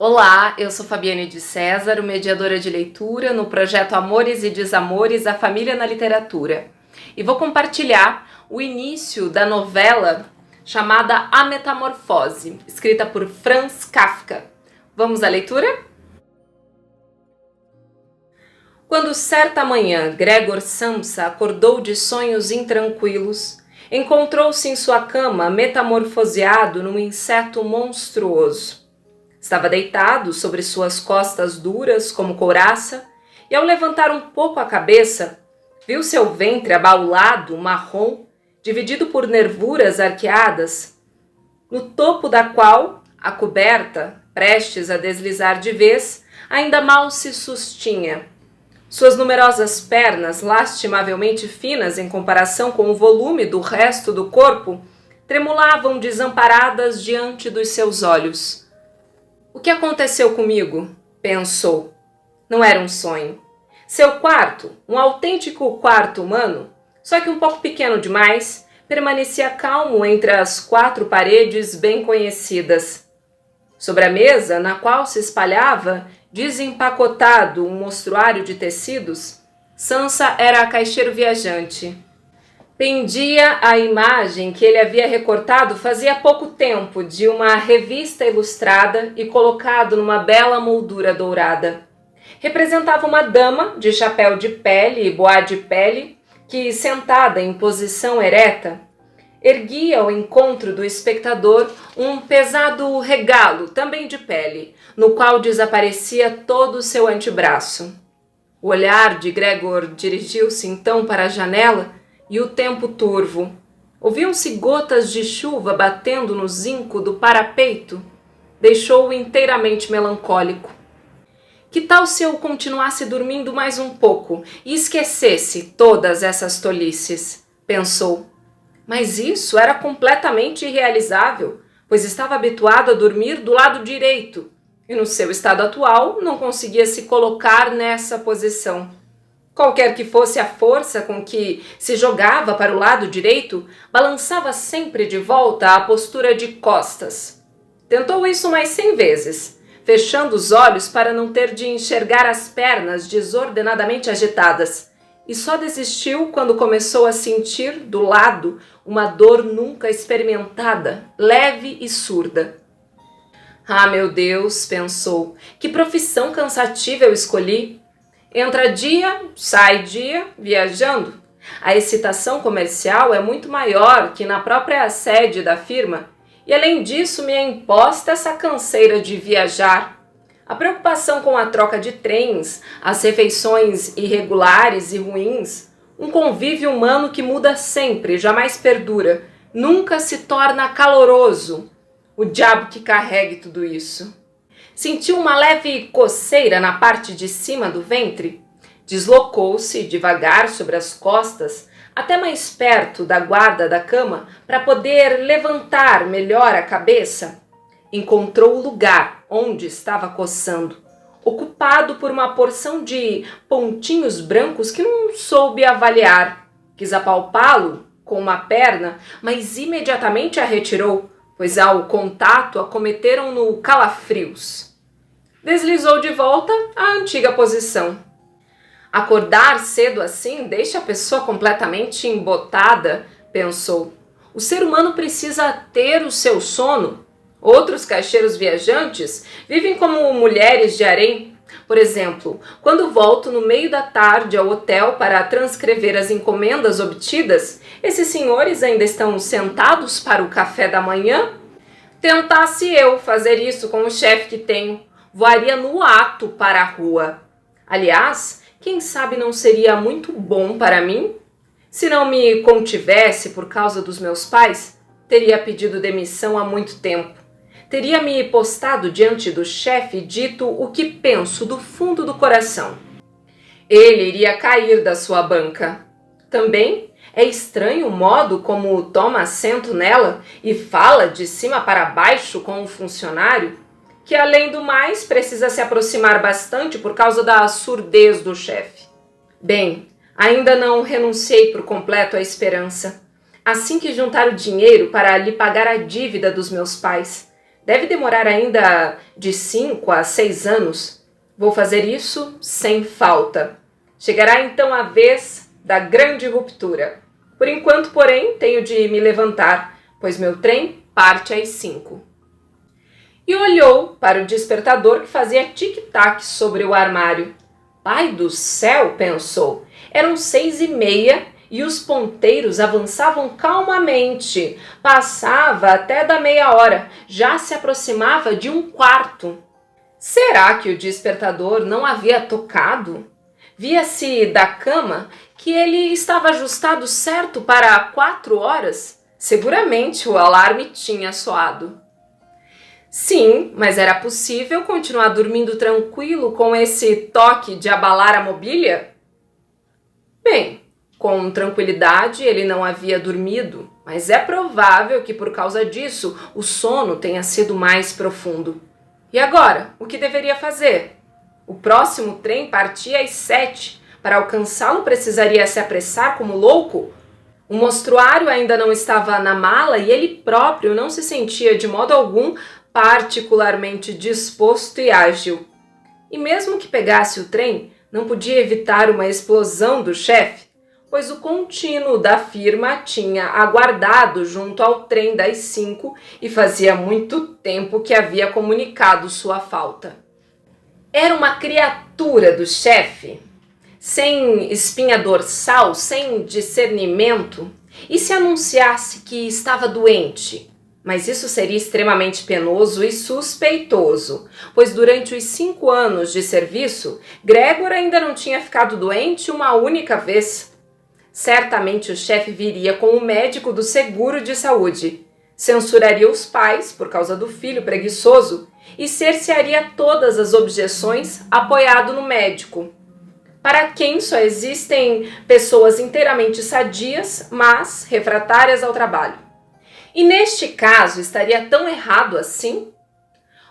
Olá, eu sou Fabiane de César, mediadora de leitura no projeto Amores e Desamores, a Família na Literatura. E vou compartilhar o início da novela chamada A Metamorfose, escrita por Franz Kafka. Vamos à leitura? Quando certa manhã Gregor Samsa acordou de sonhos intranquilos, encontrou-se em sua cama metamorfoseado num inseto monstruoso. Estava deitado sobre suas costas duras como couraça e, ao levantar um pouco a cabeça, viu seu ventre abaulado, marrom, dividido por nervuras arqueadas, no topo da qual a coberta, prestes a deslizar de vez, ainda mal se sustinha. Suas numerosas pernas, lastimavelmente finas em comparação com o volume do resto do corpo, tremulavam desamparadas diante dos seus olhos. O que aconteceu comigo? Pensou. Não era um sonho. Seu quarto, um autêntico quarto humano, só que um pouco pequeno demais, permanecia calmo entre as quatro paredes bem conhecidas. Sobre a mesa, na qual se espalhava, desempacotado um mostruário de tecidos, Sansa era a caixeiro viajante. Pendia a imagem que ele havia recortado fazia pouco tempo de uma revista ilustrada e colocado numa bela moldura dourada. Representava uma dama de chapéu de pele e boá de pele que, sentada em posição ereta, erguia ao encontro do espectador um pesado regalo, também de pele, no qual desaparecia todo o seu antebraço. O olhar de Gregor dirigiu-se então para a janela e o tempo turvo. Ouviam-se gotas de chuva batendo no zinco do parapeito. Deixou-o inteiramente melancólico. Que tal se eu continuasse dormindo mais um pouco e esquecesse todas essas tolices? Pensou. Mas isso era completamente irrealizável, pois estava habituado a dormir do lado direito e, no seu estado atual, não conseguia se colocar nessa posição. Qualquer que fosse a força com que se jogava para o lado direito, balançava sempre de volta à postura de costas. Tentou isso mais 100 vezes, fechando os olhos para não ter de enxergar as pernas desordenadamente agitadas, e só desistiu quando começou a sentir, do lado, uma dor nunca experimentada, leve e surda. Ah, meu Deus, pensou, que profissão cansativa eu escolhi! Entra dia, sai dia, viajando. A excitação comercial é muito maior que na própria sede da firma e, além disso, me é imposta essa canseira de viajar. A preocupação com a troca de trens, as refeições irregulares e ruins, um convívio humano que muda sempre, jamais perdura, nunca se torna caloroso. O diabo que carregue tudo isso. Sentiu uma leve coceira na parte de cima do ventre. Deslocou-se devagar sobre as costas, até mais perto da guarda da cama, para poder levantar melhor a cabeça. Encontrou o lugar onde estava coçando, ocupado por uma porção de pontinhos brancos que não soube avaliar. Quis apalpá-lo com uma perna, mas imediatamente a retirou, pois ao contato acometeram-no calafrios. Deslizou de volta à antiga posição. Acordar cedo assim deixa a pessoa completamente embotada, pensou. O ser humano precisa ter o seu sono. Outros caixeiros viajantes vivem como mulheres de harém. Por exemplo, quando volto no meio da tarde ao hotel para transcrever as encomendas obtidas, esses senhores ainda estão sentados para o café da manhã? Tentasse eu fazer isso com o chefe que tenho, voaria no ato para a rua. Aliás, quem sabe não seria muito bom para mim? Se não me contivesse por causa dos meus pais, teria pedido demissão há muito tempo. Teria me postado diante do chefe e dito o que penso do fundo do coração. Ele iria cair da sua banca. Também é estranho o modo como toma assento nela e fala de cima para baixo com um funcionário, que, além do mais, precisa se aproximar bastante por causa da surdez do chefe. Bem, ainda não renunciei por completo à esperança. Assim que juntar o dinheiro para lhe pagar a dívida dos meus pais, Deve demorar ainda de 5 a 6 anos. Vou fazer isso sem falta. Chegará então a vez da grande ruptura. Por enquanto, porém, tenho de me levantar, pois meu trem parte às 5. E olhou para o despertador que fazia tic-tac sobre o armário. Pai do céu, pensou, eram 6h30 e os ponteiros avançavam calmamente. Passava até da meia hora, já se aproximava de 1/4. Será que o despertador não havia tocado? Via-se da cama que ele estava ajustado certo para 4 horas. Seguramente o alarme tinha soado. Sim, mas era possível continuar dormindo tranquilo com esse toque de abalar a mobília? Bem, com tranquilidade ele não havia dormido, mas é provável que por causa disso o sono tenha sido mais profundo. E agora, o que deveria fazer? O próximo trem partia às 7. Para alcançá-lo precisaria se apressar como louco? O mostruário ainda não estava na mala e ele próprio não se sentia de modo algum particularmente disposto e ágil. E mesmo que pegasse o trem, não podia evitar uma explosão do chefe, pois o contínuo da firma tinha aguardado junto ao trem das 5 e fazia muito tempo que havia comunicado sua falta. Era uma criatura do chefe, sem espinha dorsal, sem discernimento, e se anunciasse que estava doente? Mas isso seria extremamente penoso e suspeitoso, pois durante os 5 anos de serviço, Gregor ainda não tinha ficado doente uma única vez. Certamente o chefe viria com o médico do seguro de saúde, censuraria os pais por causa do filho preguiçoso e cercearia todas as objeções apoiado no médico, para quem só existem pessoas inteiramente sadias, mas refratárias ao trabalho. E neste caso estaria tão errado assim?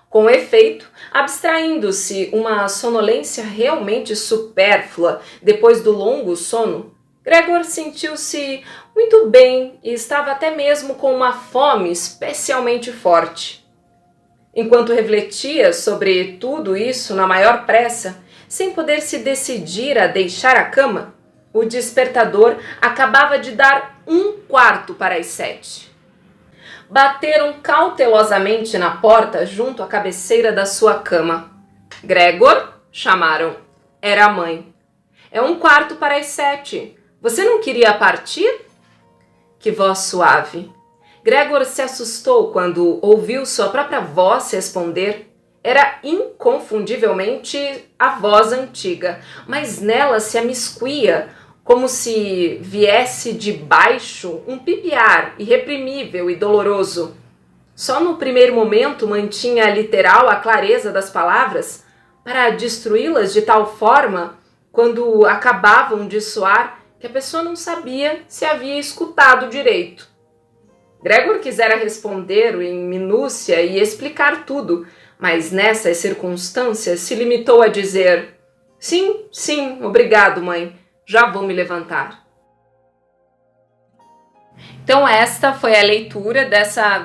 Com efeito, abstraindo-se uma sonolência realmente supérflua depois do longo sono, Gregor sentiu-se muito bem e estava até mesmo com uma fome especialmente forte. Enquanto refletia sobre tudo isso na maior pressa, sem poder se decidir a deixar a cama, o despertador acabava de dar 1/4 para as 7. Bateram cautelosamente na porta junto à cabeceira da sua cama. Gregor, chamaram. Era a mãe. É 1/4 para as 7. Você não queria partir? Que voz suave. Gregor se assustou quando ouviu sua própria voz responder. Era inconfundivelmente a voz antiga, mas nela se amiscuía, como se viesse de baixo um pipiar irreprimível e doloroso. Só no primeiro momento mantinha literal a clareza das palavras, para destruí-las de tal forma, quando acabavam de soar, que a pessoa não sabia se havia escutado direito. Gregor quisera responder em minúcia e explicar tudo, mas nessas circunstâncias se limitou a dizer: Sim, obrigado, mãe. Já vou me levantar. Então esta foi a leitura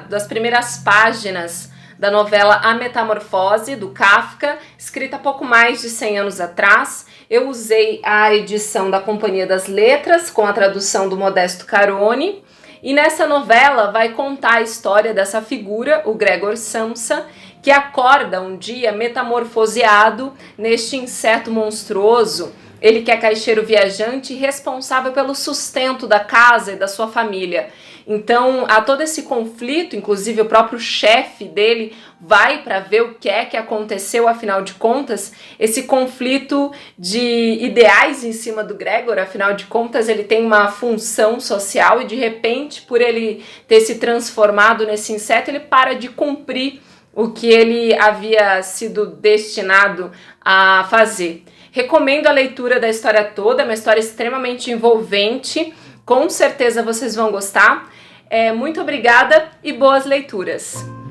das primeiras páginas da novela A Metamorfose, do Kafka, escrita há pouco mais de 100 anos atrás. Eu usei a edição da Companhia das Letras, com a tradução do Modesto Carone, e nessa novela vai contar a história dessa figura, o Gregor Samsa, que acorda um dia metamorfoseado neste inseto monstruoso. Ele que é caixeiro viajante e responsável pelo sustento da casa e da sua família. Então, há todo esse conflito, inclusive o próprio chefe dele vai para ver o que é que aconteceu, afinal de contas, esse conflito de ideais em cima do Gregor, afinal de contas, ele tem uma função social e, de repente, por ele ter se transformado nesse inseto, ele para de cumprir o que ele havia sido destinado a fazer. Recomendo a leitura da história toda, é uma história extremamente envolvente, com certeza vocês vão gostar. Muito obrigada e boas leituras!